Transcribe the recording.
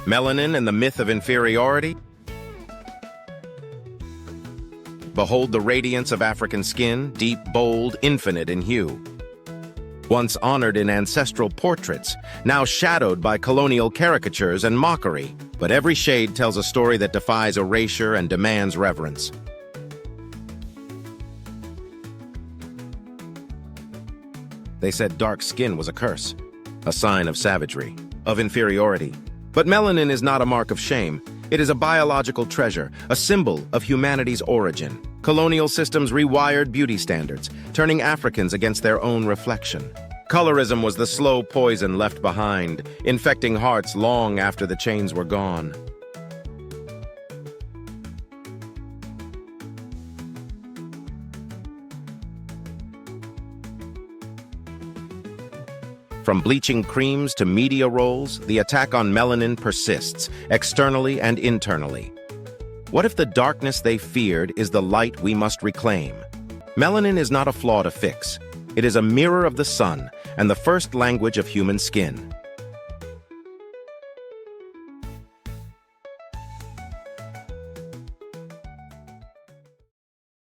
Melanin and the myth of inferiority? Behold the radiance of African skin, deep, bold, infinite in hue. Once honored in ancestral portraits, now shadowed by colonial caricatures and mockery. But every shade tells a story that defies erasure and demands reverence. They said dark skin was a curse, a sign of savagery, of inferiority. But melanin is not a mark of shame. It is a biological treasure, a symbol of humanity's origin. Colonial systems rewired beauty standards, turning Africans against their own reflection. Colorism was the slow poison left behind, infecting hearts long after the chains were gone. From bleaching creams to media roles, the attack on melanin persists, externally and internally. What if the darkness they feared is the light we must reclaim? Melanin is not a flaw to fix. It is a mirror of the sun and the first language of human skin.